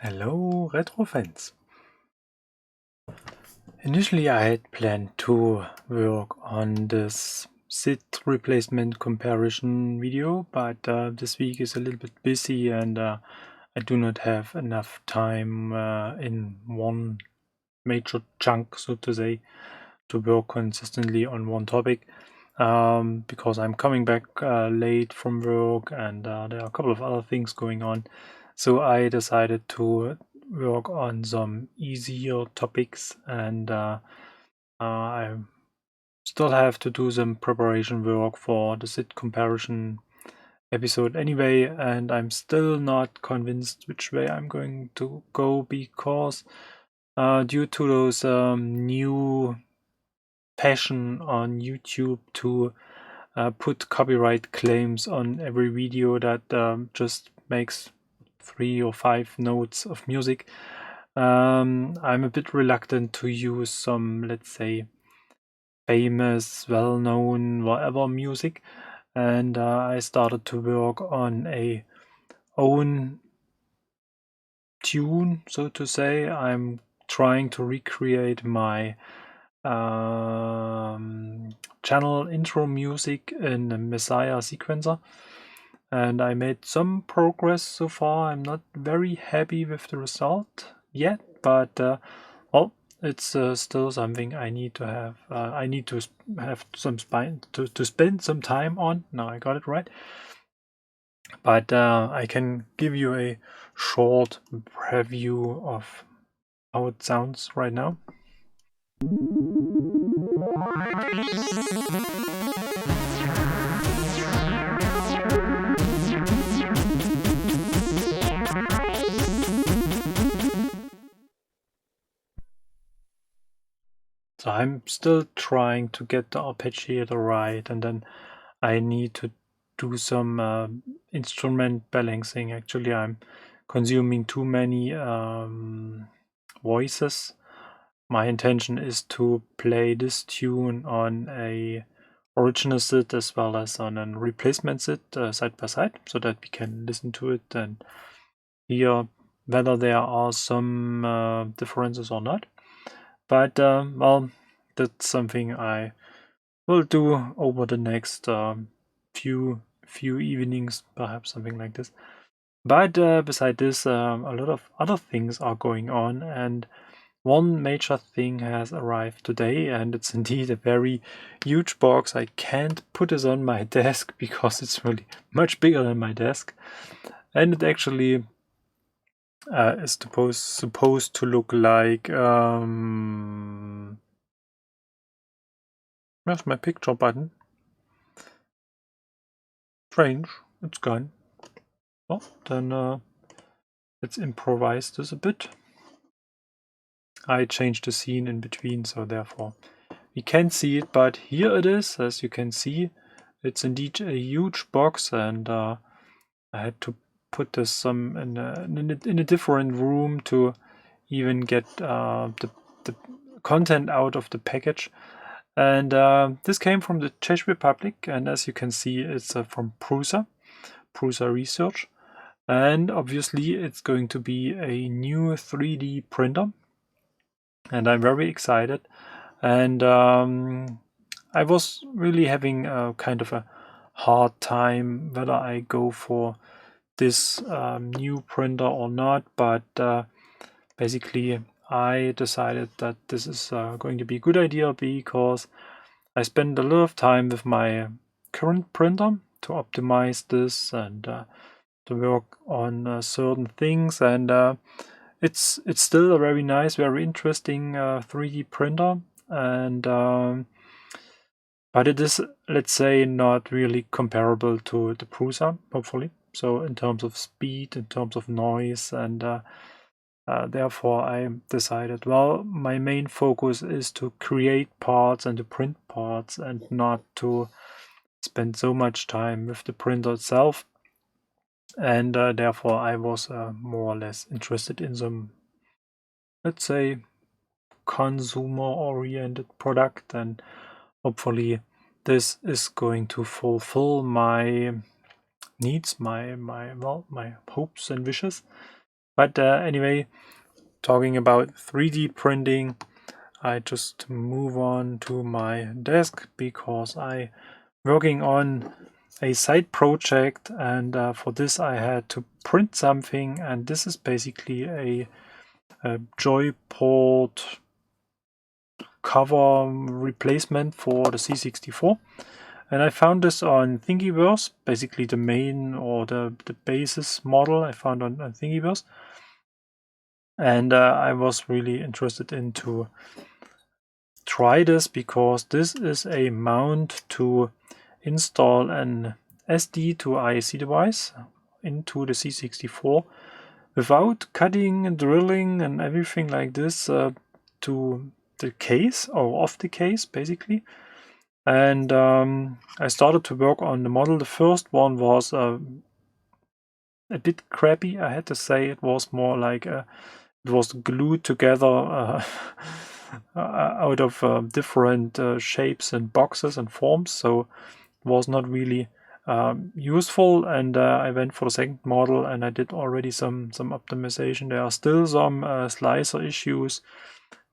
Hello, retro fans. Initially, I had planned to work on this SID replacement comparison video, but this week is a little bit busy and I do not have enough time in one major chunk, so to say, to work consistently on one topic because I'm coming back late from work and there are a couple of other things going on. So I decided to work on some easier topics and I still have to do some preparation work for the SID comparison episode anyway, and I'm still not convinced which way I'm going to go because due to those new passion on YouTube to put copyright claims on every video that just makes 3 or 5 notes of music, I'm a bit reluctant to use some, let's say, famous, well-known, whatever music, and I started to work on a own tune, so to say. I'm trying to recreate my channel intro music in the Messiah sequencer, and I made some progress so far. I'm not very happy with the result yet, but well, it's still something I need to have. I need to have some to spend some time on. Now I got it right. But I can give you a short preview of how it sounds right now. So I'm still trying to get the arpeggiator right, and then I need to do some instrument balancing. Actually, I'm consuming too many voices. My intention is to play this tune on a original SID as well as on a replacement SID side by side, so that we can listen to it and hear whether there are some differences or not. But well, that's something I will do over the next few evenings, perhaps something like this. But beside this, a lot of other things are going on, and one major thing has arrived today, and it's indeed a very huge box. I can't put this on my desk because it's really much bigger than my desk, and it actually is supposed to look like where's my picture button? Strange, it's gone. Well, then let's improvise this a bit. I changed the scene in between, so therefore we can't see it, but here it is. As you can see, it's indeed a huge box, and I had to put this in a different room to even get the content out of the package. And this came from the Czech Republic, and as you can see, it's from Prusa Research. And obviously it's going to be a new 3D printer, and I'm very excited. And I was really having a kind of a hard time whether I go for this new printer or not, but basically I decided that this is going to be a good idea because I spend a lot of time with my current printer to optimize this and to work on certain things, and it's still a very nice, very interesting 3D printer, and but it is, let's say, not really comparable to the Prusa, hopefully. So in terms of speed, in terms of noise, and therefore I decided, well, my main focus is to create parts and to print parts and not to spend so much time with the printer itself. And therefore I was more or less interested in some, let's say, consumer-oriented product, and hopefully this is going to fulfill my needs, my hopes and wishes. But anyway, talking about 3D printing, I just move on to my desk because I working on a side project, and for this I had to print something, and this is basically a joyport cover replacement for the C64. And I found this on Thingiverse, basically the main or the basis model I found on Thingiverse. And I was really interested in to try this because this is a mount to install an SD to IC device into the C64 without cutting and drilling and everything like this to the case or off the case basically. And I started to work on the model. The first one was a bit crappy, I had to say. It was more like it was glued together out of different shapes and boxes and forms, so it was not really useful. And I went for the second model, and I did already some optimization. There are still some slicer issues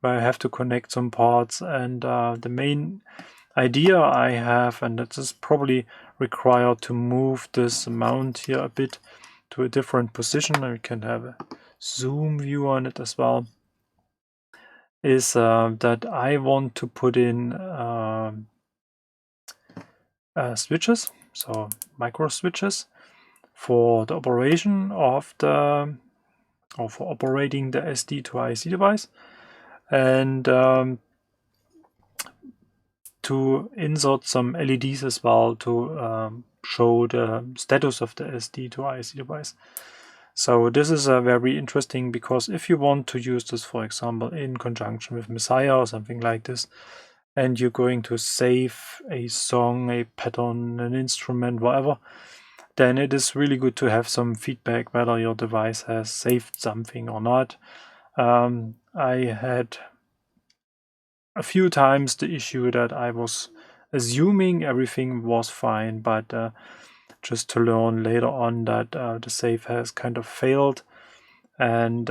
where I have to connect some parts, and the main idea I have, and that is probably required to move this mount here a bit to a different position, and we can have a zoom view on it as well, is that I want to put in switches, so micro switches for the operation of the, or for operating the SD to IC device, and to insert some LEDs as well to show the status of the SD to IC device. So this is very interesting, because if you want to use this, for example, in conjunction with Messiah or something like this, and you're going to save a song, a pattern, an instrument, whatever, then it is really good to have some feedback whether your device has saved something or not. I had a few times the issue that I was assuming everything was fine, but just to learn later on that the save has kind of failed, and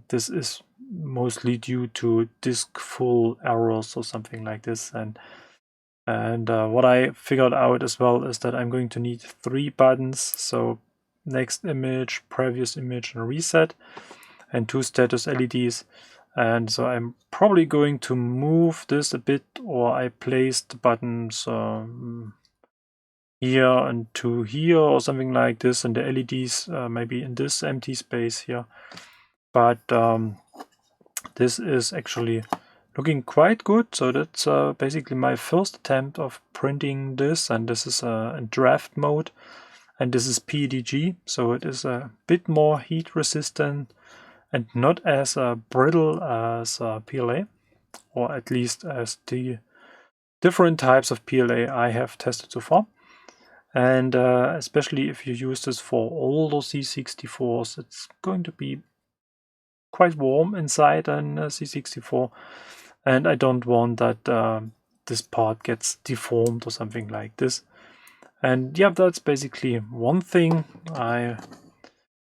this is mostly due to disk full errors or something like this. And what I figured out as well is that I'm going to need 3 buttons, so next image, previous image, and reset, and 2 status LEDs. And so I'm probably going to move this a bit, or I placed the buttons here and to here or something like this, and the LEDs maybe in this empty space here. But this is actually looking quite good. So that's basically my first attempt of printing this, and this is in draft mode, and this is PETG, so it is a bit more heat resistant and not as brittle as PLA, or at least as the different types of PLA I have tested so far. And especially if you use this for older C64s, it's going to be quite warm inside an C64, and I don't want that this part gets deformed or something like this. And yeah, that's basically one thing I'm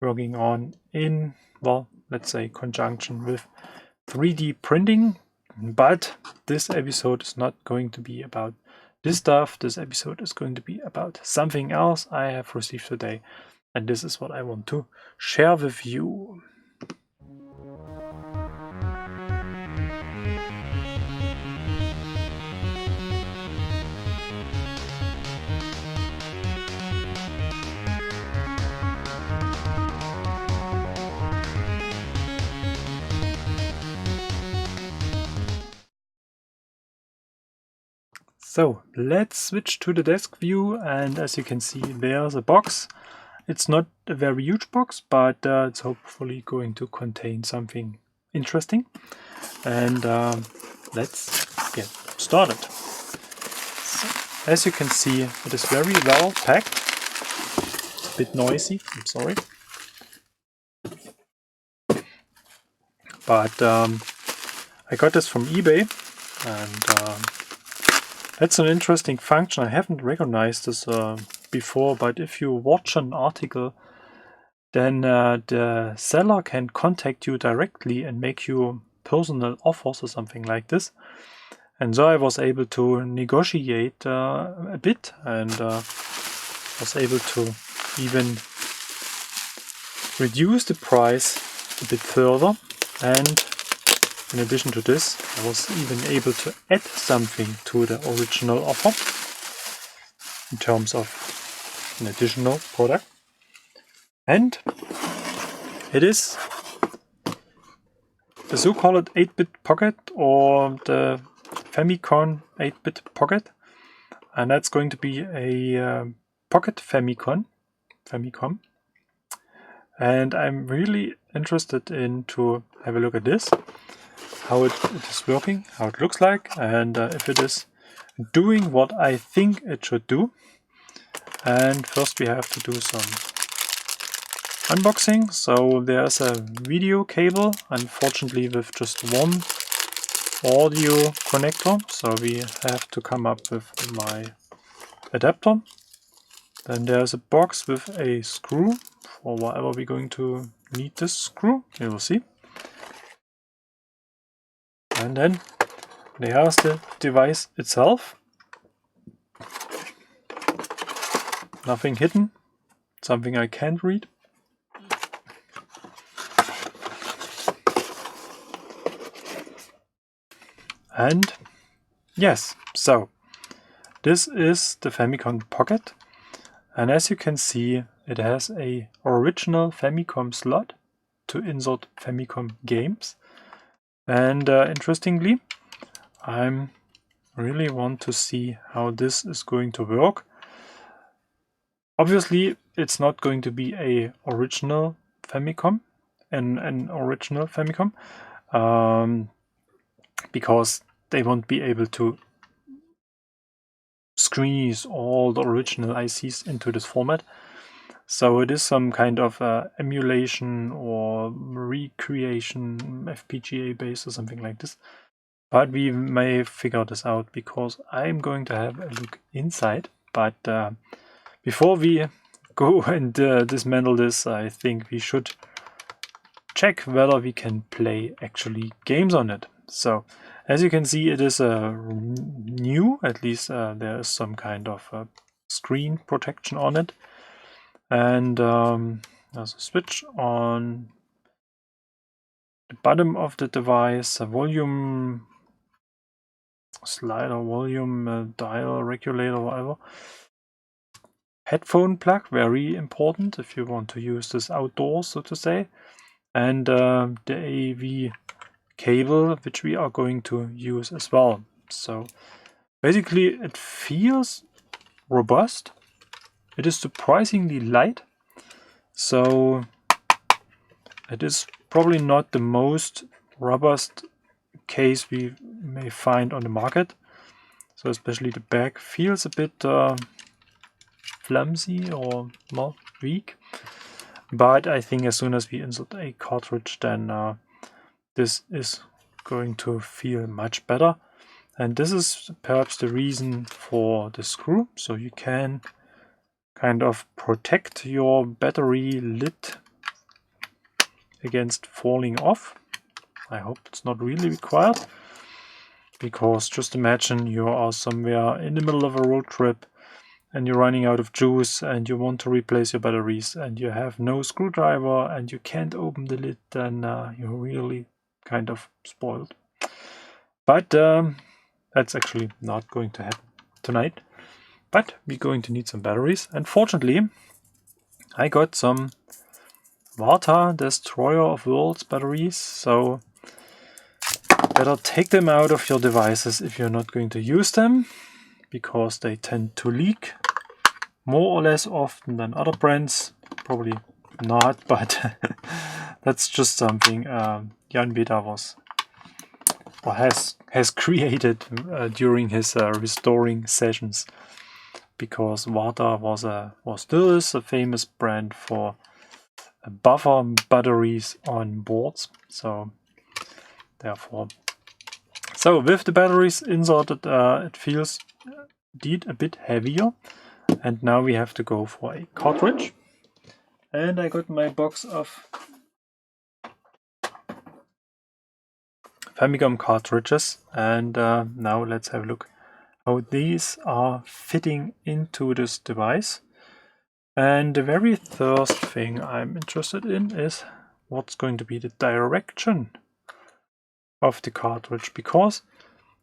working on in, well, let's say conjunction with 3D printing. But this episode is not going to be about this stuff. This episode is going to be about something else I have received today, and this is what I want to share with you. So let's switch to the desk view, and as you can see, there's a box. It's not a very huge box, but it's hopefully going to contain something interesting. And let's get started. So, as you can see, it is very well packed. It's a bit noisy, I'm sorry. But I got this from eBay, and that's an interesting function. I haven't recognized this before, but if you watch an article then the seller can contact you directly and make you personal offers or something like this. And so I was able to negotiate a bit, and was able to even reduce the price a bit further. And in addition to this, I was even able to add something to the original offer in terms of an additional product. And it is the so-called 8-bit pocket, or the Famicom 8-bit pocket, and that's going to be a pocket Famicom. And I'm really interested in to have a look at this, how it is working, how it looks like, and if it is doing what I think it should do. And first we have to do some unboxing. So there's a video cable, unfortunately with just one audio connector, so we have to come up with my adapter. Then there's a box with a screw for whatever we're going to need this screw, you will see. And then there's the device itself. Nothing hidden, something I can't read. And yes, so this is the Famicom Pocket, and as you can see, it has a original Famicom slot to insert Famicom games. And interestingly, I really want to see how this is going to work. Obviously, it's not going to be a original Famicom, an original Famicom, because they won't be able to squeeze all the original ICs into this format. So it is some kind of emulation or recreation, FPGA based or something like this. But we may figure this out because I'm going to have a look inside. But before we go and dismantle this, I think we should check whether we can play actually games on it. So as you can see, it is new, at least there is some kind of screen protection on it. And there's a switch on the bottom of the device, a volume slider, volume dial regulator, whatever. Headphone plug, very important if you want to use this outdoors, so to say. And the AV cable, which we are going to use as well. So basically it feels robust. It is surprisingly light. So it is probably not the most robust case we may find on the market. So especially the back feels a bit flimsy or more weak. But I think as soon as we insert a cartridge, then this is going to feel much better. And this is perhaps the reason for the screw. So you can kind of protect your battery lid against falling off. I hope it's not really required, because just imagine you are somewhere in the middle of a road trip and you're running out of juice and you want to replace your batteries and you have no screwdriver and you can't open the lid, then you're really kind of spoiled. But that's actually not going to happen tonight. But we're going to need some batteries. And fortunately, I got some Varta Destroyer of Worlds batteries. So better take them out of your devices if you're not going to use them, because they tend to leak more or less often than other brands. Probably not, but that's just something Jan Beda was or has created during his restoring sessions, because Varta was still is a famous brand for buffer batteries on boards. So therefore, so with the batteries inserted, it feels indeed a bit heavier. And now we have to go for a cartridge. And I got my box of Famicom cartridges, and now let's have a look how these are fitting into this device. And the very first thing I'm interested in is what's going to be the direction of the cartridge, because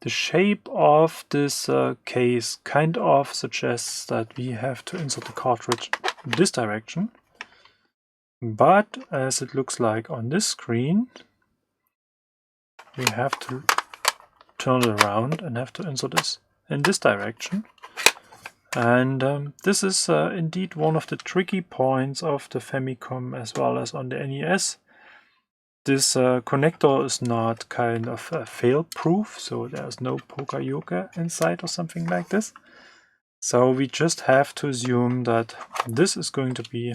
the shape of this case kind of suggests that we have to insert the cartridge in this direction. But as it looks like on this screen, we have to turn it around and have to insert this in this direction. And this is indeed one of the tricky points of the Famicom as well as on the NES. This connector is not kind of fail-proof, so there's no poka-yoke inside or something like this. So we just have to assume that this is going to be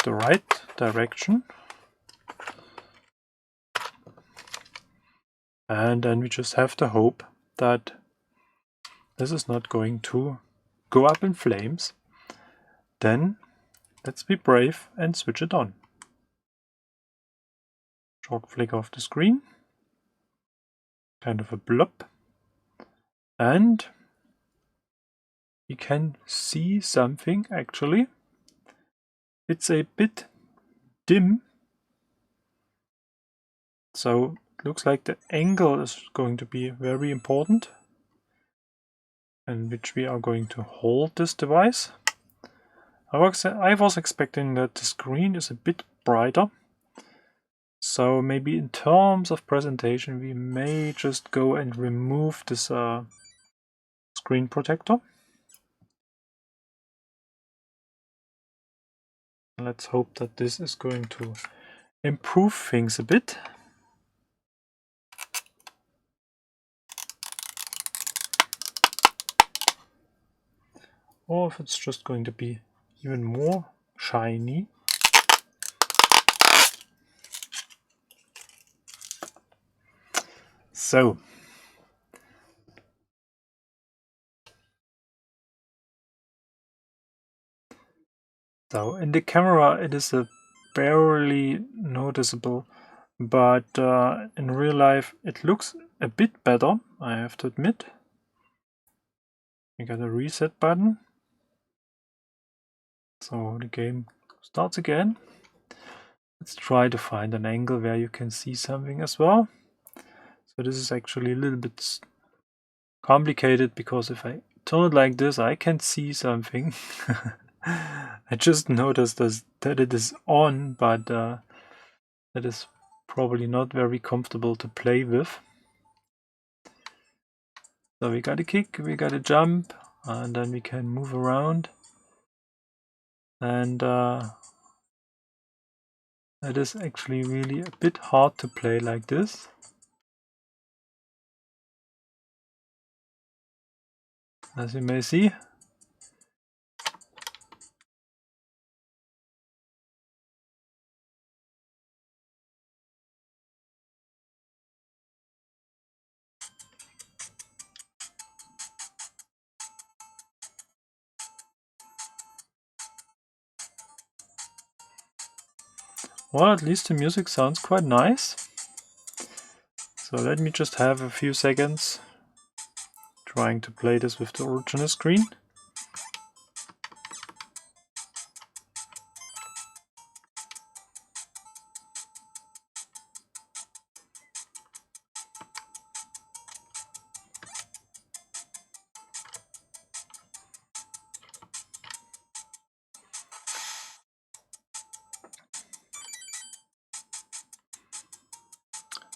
the right direction. And then we just have to hope that this is not going to go up in flames. Then let's be brave and switch it on. Short flicker of the screen. Kind of a blob. And we can see something actually. It's a bit dim. So it looks like the angle is going to be very important, in which we are going to hold this device. I was expecting that the screen is a bit brighter. So maybe in terms of presentation we may just go and remove this screen protector. Let's hope that this is going to improve things a bit. Or if it's just going to be even more shiny. So in the camera it is a barely noticeable, but in real life it looks a bit better, I have to admit. You got a reset button, so the game starts again. Let's try to find an angle where you can see something as well. So this is actually a little bit complicated, because if I turn it like this I can see something. I just noticed that it is on, but that is probably not very comfortable to play with. So we got a kick, we got a jump, and then we can move around. And it is actually really a bit hard to play like this. As you may see. Well, at least the music sounds quite nice. So let me just have a few seconds trying to play this with the original screen.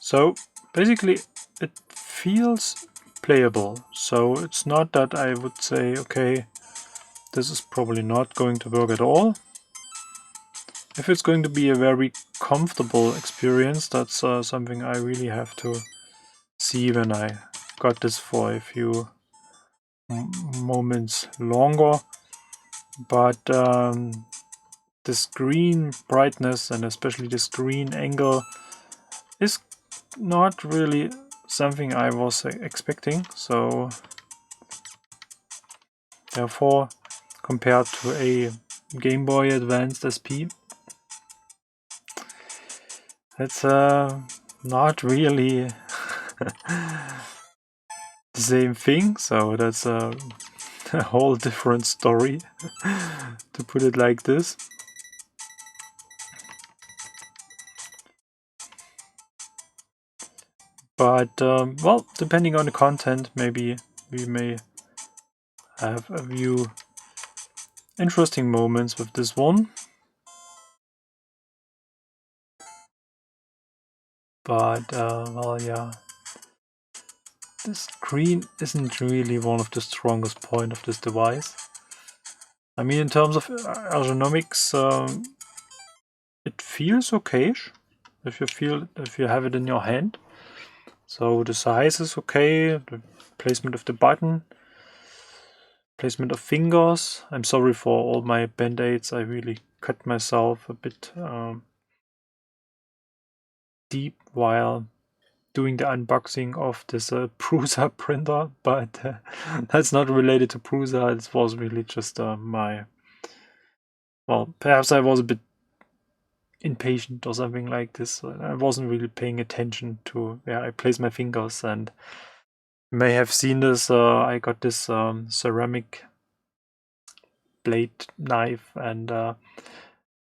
So basically it feels playable, so it's not that I would say, okay, this is probably not going to work at all. If it's going to be a very comfortable experience, that's something I really have to see when I got this for a few moments longer. But the screen brightness and especially the screen angle is not really something I was expecting, so therefore compared to a Game Boy Advanced SP. It's not really the same thing, so that's a whole different story to put it like this. But well, depending on the content, maybe we may have a few interesting moments with this one. But well, yeah, the screen isn't really one of the strongest points of this device. I mean, in terms of ergonomics, it feels okay-ish if you have it in your hand. So the size is okay, the placement of the button, placement of fingers. I'm sorry for all my band-aids. I really cut myself a bit deep while doing the unboxing of this Prusa printer, but that's not related to Prusa. It was really just well, perhaps I was a bit impatient or something like this. I wasn't really paying attention to where I place my fingers, and you may have seen this. I got this ceramic blade knife, and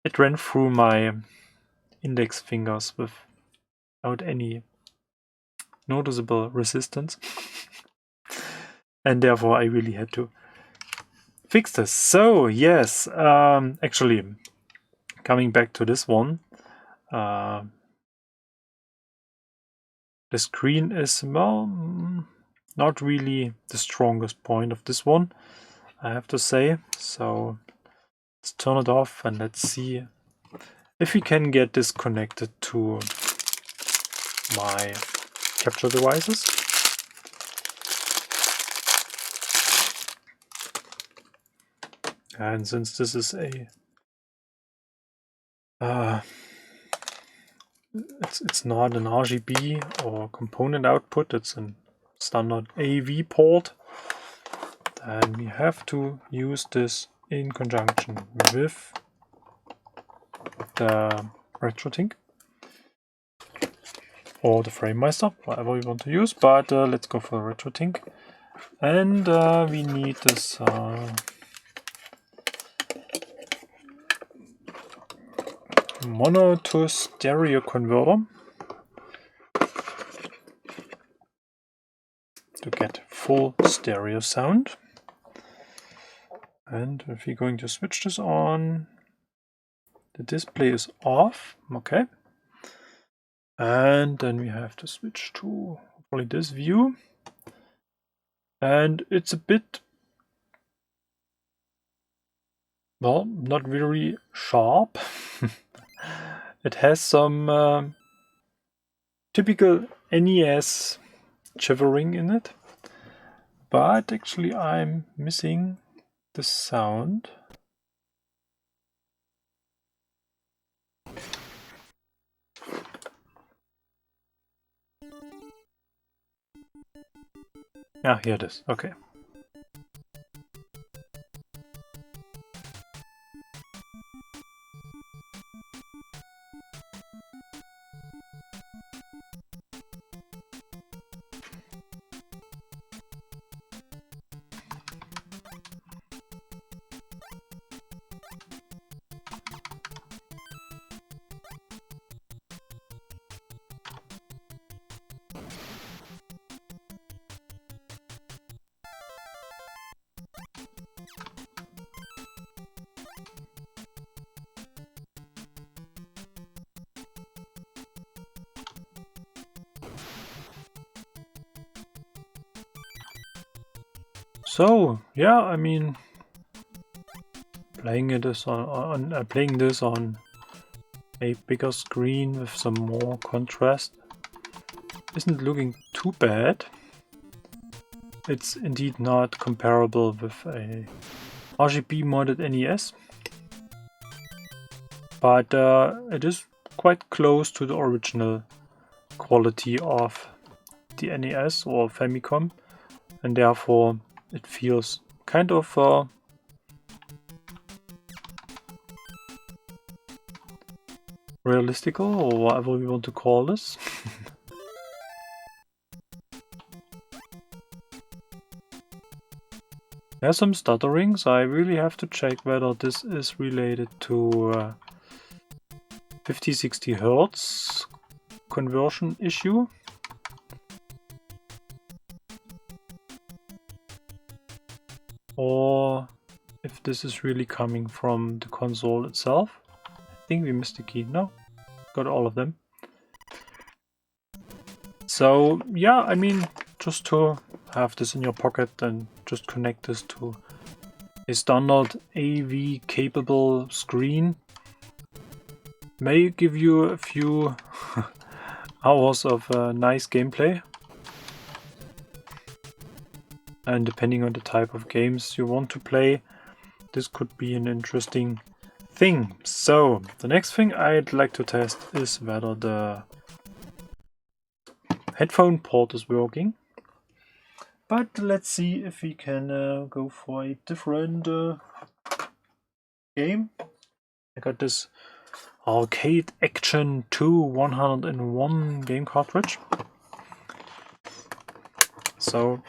it ran through my index fingers without any noticeable resistance. And therefore I really had to fix this. So yes, actually, coming back to this one, the screen is, well, not really the strongest point of this one, I have to say. So let's turn it off and let's see if we can get this connected to my capture devices. And since this is a it's not an RGB or component output, it's a standard AV port, then we have to use this in conjunction with the RetroTink or the FrameMeister, whatever we want to use, but let's go for the RetroTink. And we need this mono to stereo converter to get full stereo sound. And if we're going to switch this on, the display is off, okay. And then we have to switch to hopefully this view. And it's a bit, well, not very sharp. It has some typical NES shivering in it, but actually I'm missing the sound. Ah, here it is, okay. So yeah, I mean, playing this on a bigger screen with some more contrast isn't looking too bad. It's indeed not comparable with a RGB modded NES, but it is quite close to the original quality of the NES or Famicom, and therefore it feels kind of realistical, or whatever we want to call this. There's some stutterings. I really have to check whether this is related to 50-60 Hertz conversion issue. Or if this is really coming from the console itself. I think we missed the key. No, got all of them. So yeah, I mean, just to have this in your pocket and just connect this to a standard AV capable screen may give you a few hours of nice gameplay. And depending on the type of games you want to play, this could be an interesting thing. So the next thing I'd like to test is whether the headphone port is working. But let's see if we can go for a different game. I got this Arcade Action 2 101 game cartridge. So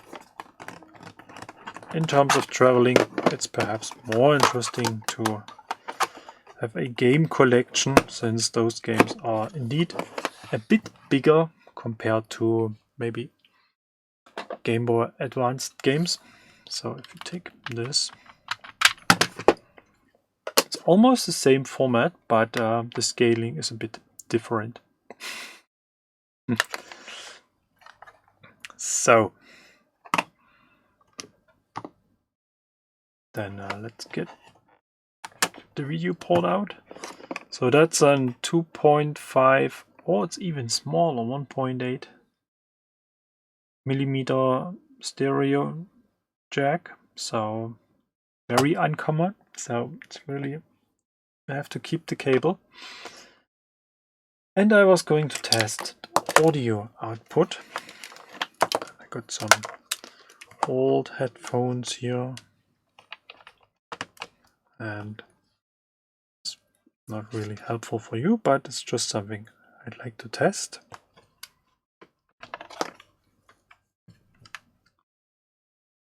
in terms of traveling, it's perhaps more interesting to have a game collection, since those games are indeed a bit bigger compared to maybe Game Boy Advanced games. So if you take this, it's almost the same format, but the scaling is a bit different. So then let's get the video port out. So that's a 2.5, or it's even smaller, 1.8 millimeter stereo jack. So very uncommon. So it's really, I have to keep the cable. And I was going to test audio output. I got some old headphones here. And it's not really helpful for you, but it's just something I'd like to test.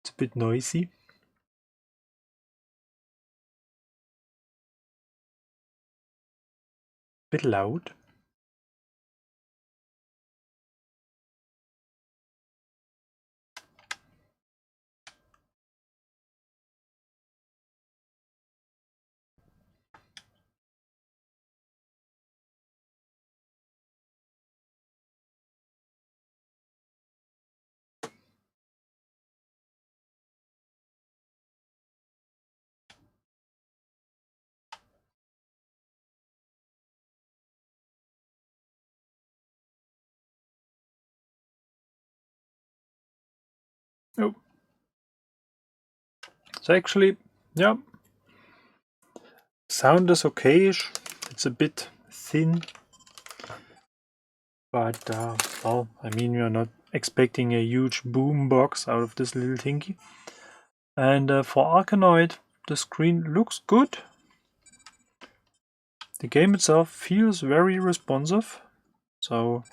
It's a bit noisy. A bit loud. Oh. So actually, yeah, sound is okayish. It's a bit thin, but well, I mean, you're not expecting a huge boom box out of this little thingy. And for Arkanoid, the screen looks good. The game itself feels very responsive. So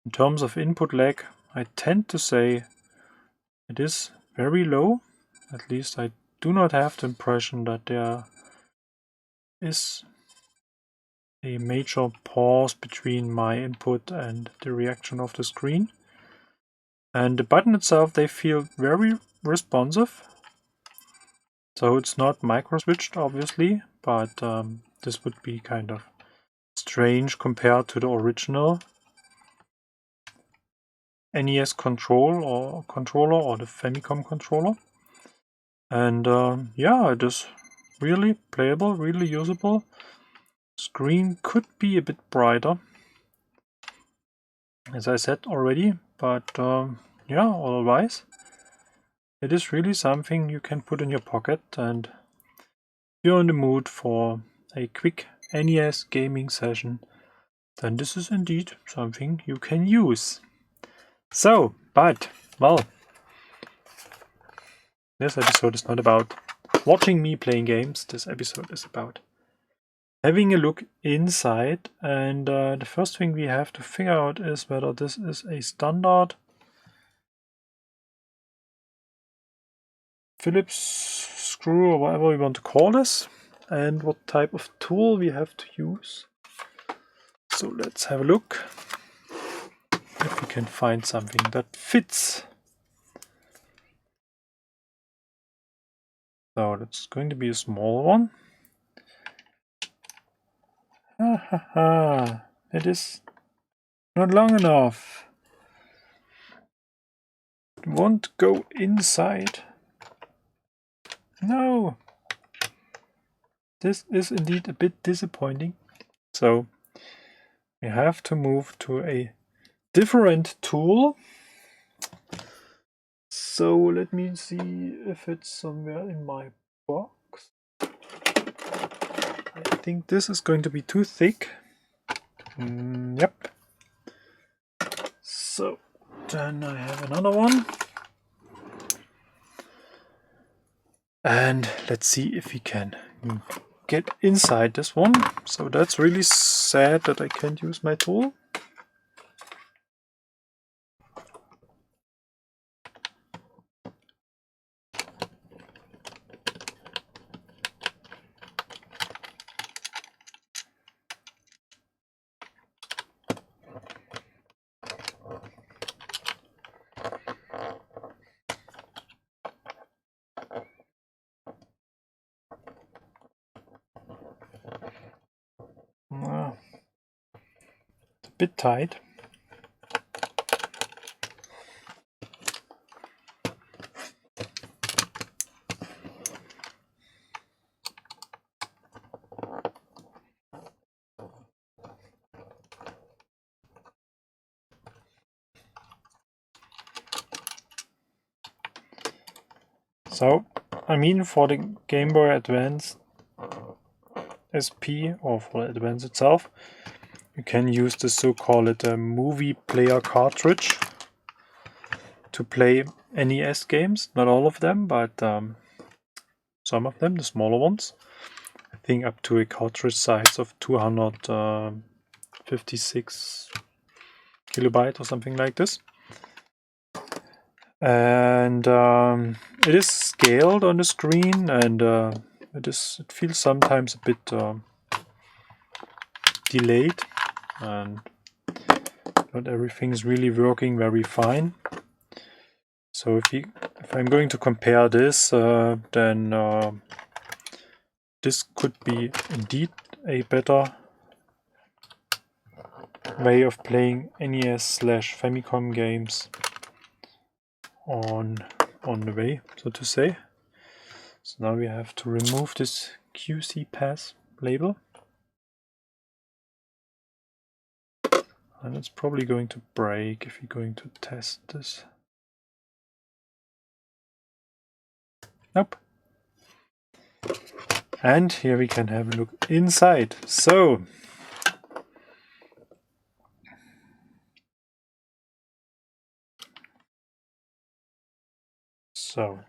in terms of input lag, I tend to say it is very low. At least I do not have the impression that there is a major pause between my input and the reaction of the screen. And the button itself, they feel very responsive. So it's not micro switched, obviously, but this would be kind of strange compared to the original NES controller or the Famicom controller. And yeah, it is really playable, really usable. Screen could be a bit brighter, as I said already, but yeah, otherwise it is really something you can put in your pocket, and if you're in the mood for a quick NES gaming session, then this is indeed something you can use. So, but, well, this episode is not about watching me playing games. This episode is about having a look inside, and the first thing we have to figure out is whether this is a standard Phillips screw or whatever we want to call this, and what type of tool we have to use. So let's have a look if we can find something that fits. So that's going to be a small one. It is not long enough. It won't go inside. No. This is indeed a bit disappointing. So we have to move to a different tool. So let me see if it's somewhere in my box. I think this is going to be too thick. Yep. So then I have another one. And let's see if we can get inside this one. So that's really sad that I can't use my tool. It's a bit tight. So, I mean, for the Game Boy Advance SP, or for the Advance itself, you can use the so-called movie player cartridge to play NES games. Not all of them, but some of them, the smaller ones. I think up to a cartridge size of 256 kilobyte or something like this. And it is scaled on the screen, and it feels sometimes a bit delayed, and not everything is really working very fine. So if I'm going to compare this, then this could be indeed a better way of playing NES/Famicom games on the way, so to say. So now we have to remove this QC pass label, and it's probably going to break if we're going to test this. Nope. And here we can have a look inside. So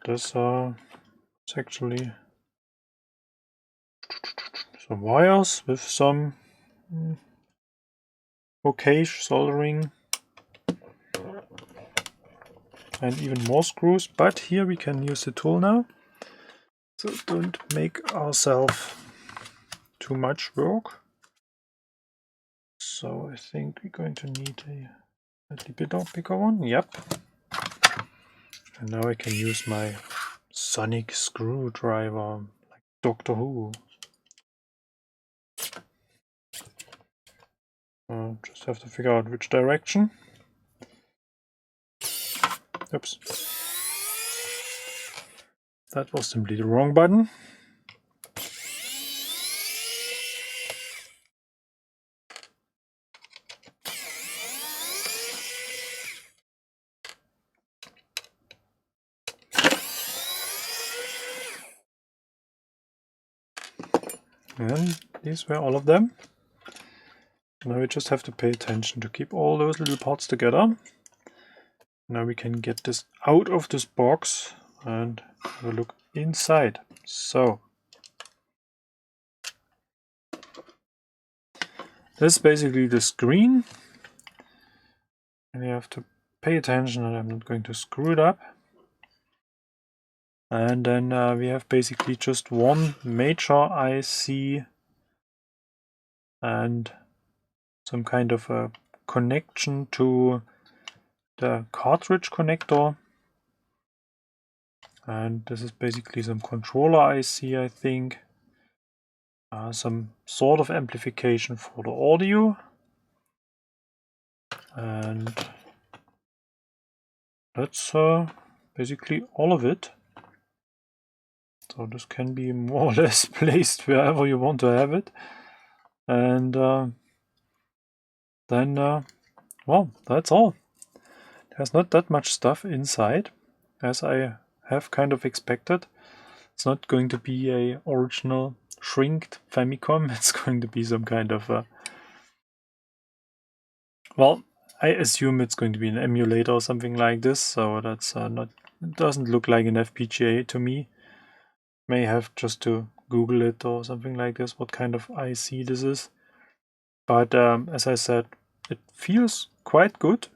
this is actually some wires with some bouquage soldering and even more screws, but here we can use the tool now, so don't make ourselves too much work. So I think we're going to need a little bit bigger one. Yep. And now I can use my sonic screwdriver like Doctor Who. Just have to figure out which direction. Oops. That was simply the wrong button. And these were all of them. Now we just have to pay attention to keep all those little parts together. Now we can get this out of this box and have a look inside. So this is basically the screen. And you have to pay attention that I'm not going to screw it up. And then we have basically just one major IC and some kind of a connection to the cartridge connector. And this is basically some controller IC, I think. Some sort of amplification for the audio. And that's basically all of it. So this can be more or less placed wherever you want to have it. And then, well, that's all. There's not that much stuff inside, as I have kind of expected. It's not going to be a original shrinked Famicom. It's going to be some kind of well, I assume it's going to be an emulator or something like this. So that's not. It doesn't look like an FPGA to me. May have just to Google it or something like this, what kind of IC this is. But as I said, it feels quite good.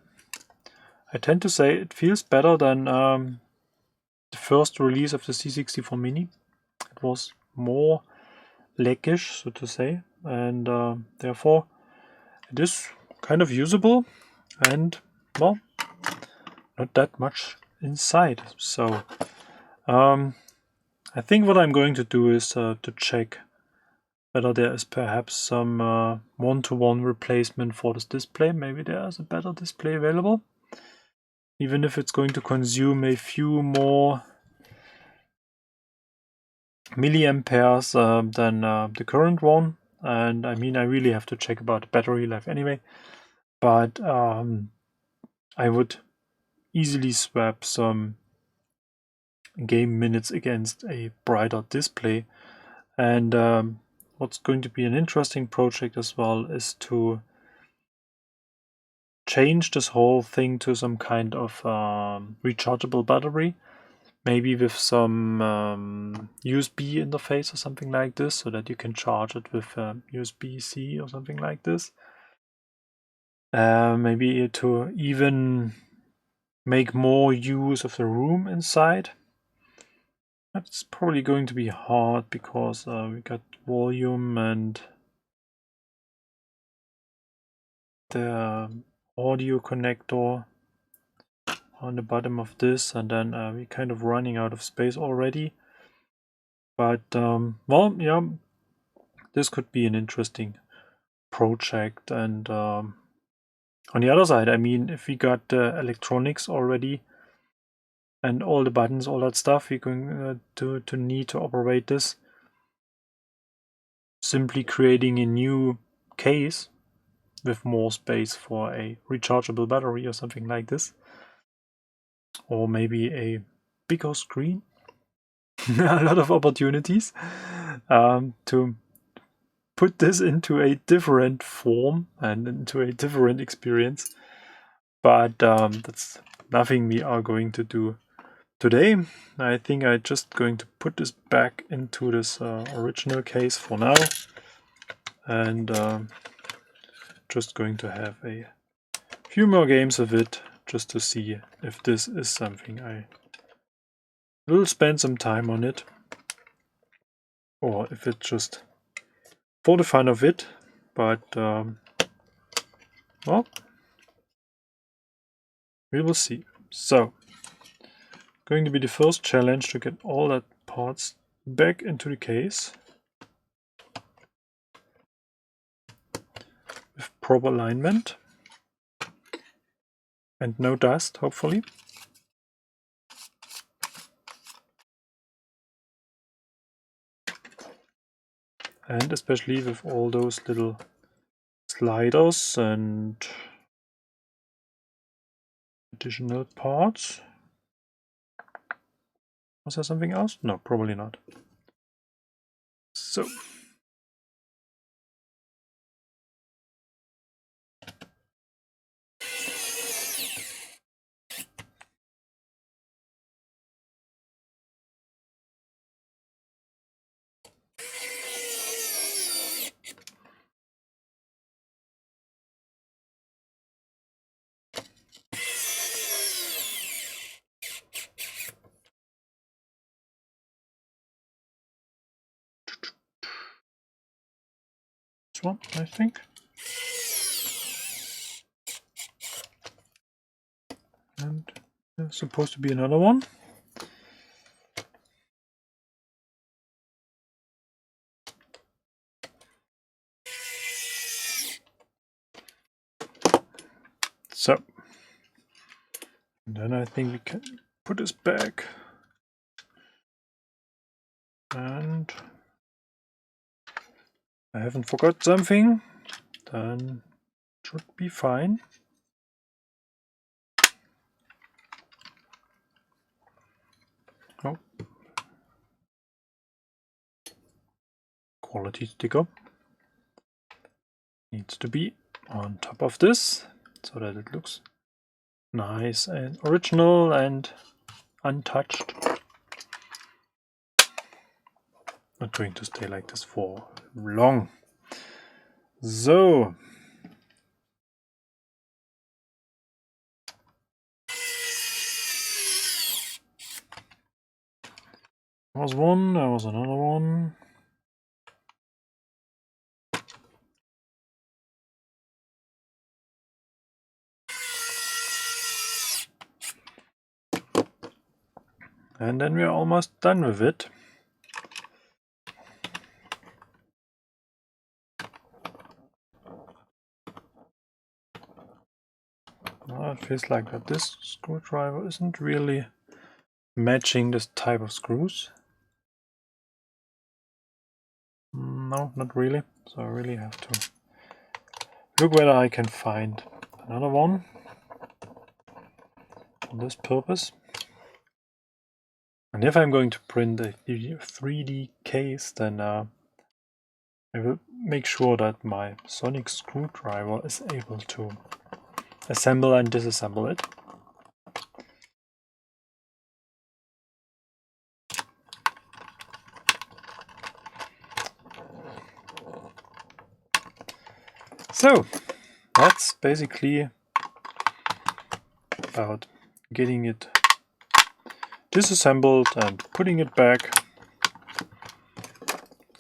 I tend to say it feels better than the first release of the C64 Mini. It was more laggish, so to say, and therefore it is kind of usable and, well, not that much inside. So I think what I'm going to do is to check whether there is perhaps some one-to-one replacement for this display. Maybe there is a better display available, even if it's going to consume a few more milliamperes than the current one. And I mean, I really have to check about the battery life anyway, but I would easily swap some game minutes against a brighter display. And what's going to be an interesting project as well is to change this whole thing to some kind of rechargeable battery, maybe with some USB interface or something like this, so that you can charge it with USB-C or something like this. Maybe to even make more use of the room inside. That's probably going to be hard because we got volume and the audio connector on the bottom of this, and then we're kind of running out of space already. But well, yeah, this could be an interesting project. And on the other side, I mean, if we got the electronics already and all the buttons, all that stuff, we're going to need to operate this. Simply creating a new case with more space for a rechargeable battery or something like this, or maybe a bigger screen. A lot of opportunities to put this into a different form and into a different experience, but that's nothing we are going to do today. I think I'm just going to put this back into this original case for now, and just going to have a few more games of it just to see if this is something I will spend some time on it, or if it's just for the fun of it. But well, we will see. So, going to be the first challenge to get all that parts back into the case with proper alignment and no dust, hopefully. And especially with all those little sliders and additional parts. Was there something else? No, probably not. So, this one, I think. And there's supposed to be another one. So, and then I think we can put this back. And I haven't forgot something, then it should be fine. Oh, quality sticker needs to be on top of this so that it looks nice and original and untouched. Not going to stay like this for long. So there was one, there was another one. And then we're almost done with it. Well, it feels like that this screwdriver isn't really matching this type of screws. No, not really. So I really have to look whether I can find another one for this purpose. And if I'm going to print a 3D case, then I will make sure that my sonic screwdriver is able to assemble and disassemble it. So that's basically about getting it disassembled and putting it back.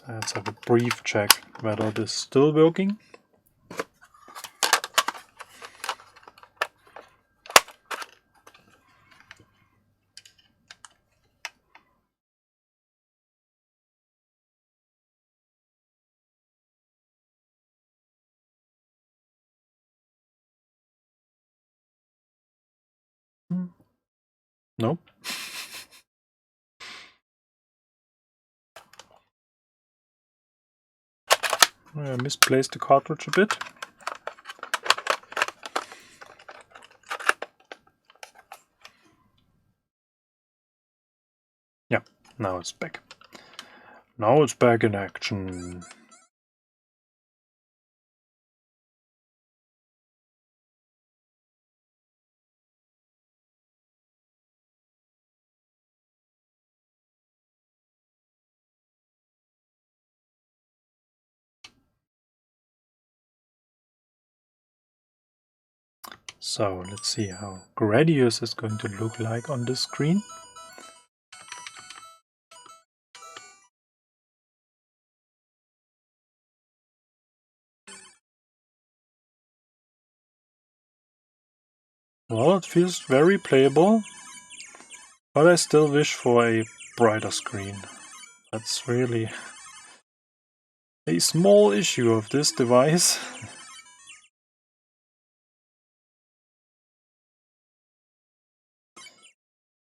Let's have a brief check whether it is still working. Nope. I misplaced the cartridge a bit. Yeah, now it's back. Now it's back in action. So let's see how Gradius is going to look like on this screen. Well, it feels very playable, but I still wish for a brighter screen. That's really a small issue of this device.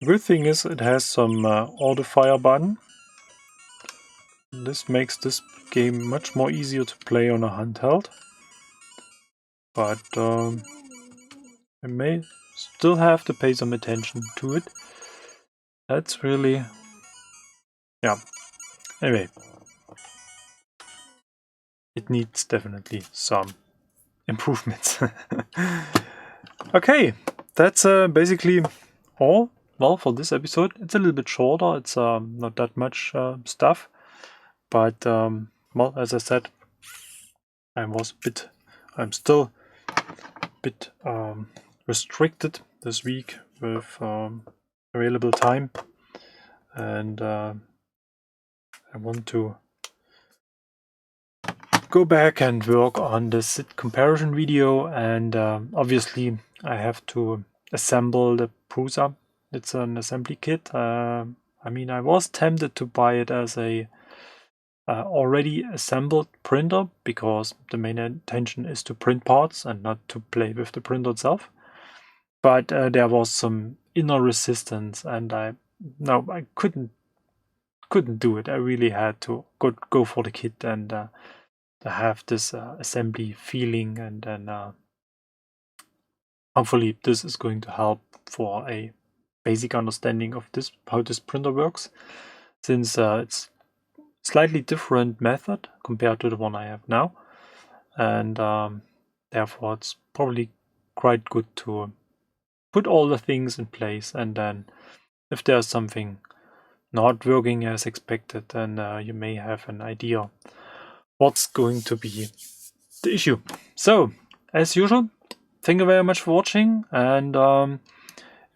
The good thing is it has some auto fire button. This makes this game much more easier to play on a handheld. But I may still have to pay some attention to it. That's really... yeah. Anyway. It needs definitely some improvements. Okay, that's basically all. Well, for this episode, it's a little bit shorter. It's not that much stuff. But, well, as I said, I'm still a bit restricted this week with available time, and I want to go back and work on the SID comparison video, and obviously I have to assemble the Prusa. It's an assembly kit. I mean, I was tempted to buy it as a already assembled printer, because the main intention is to print parts and not to play with the printer itself. But there was some inner resistance, and I couldn't do it. I really had to go for the kit and to have this assembly feeling, and then hopefully this is going to help for a basic understanding of this, how this printer works, since it's slightly different method compared to the one I have now, and therefore it's probably quite good to put all the things in place, and then if there's something not working as expected, then you may have an idea what's going to be the issue. So, as usual, thank you very much for watching, and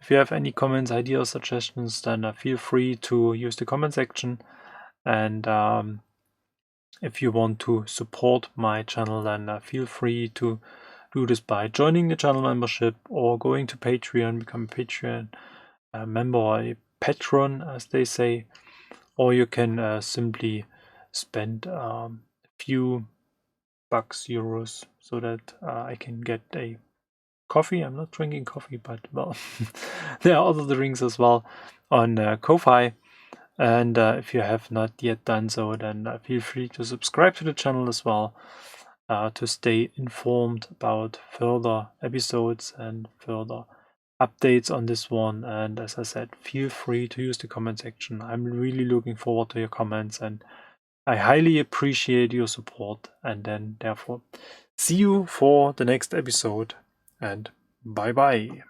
if you have any comments, ideas, suggestions, then feel free to use the comment section. And if you want to support my channel, then feel free to do this by joining the channel membership or going to Patreon, become a Patreon member, or a patron, as they say, or you can simply spend a few bucks, euros, so that I can get a coffee. I'm not drinking coffee, but well, there are other drinks as well on Ko-Fi. And if you have not yet done so, then feel free to subscribe to the channel as well, to stay informed about further episodes and further updates on this one. And as I said, feel free to use the comment section. I'm really looking forward to your comments, and I highly appreciate your support. And then therefore, see you for the next episode, and bye bye.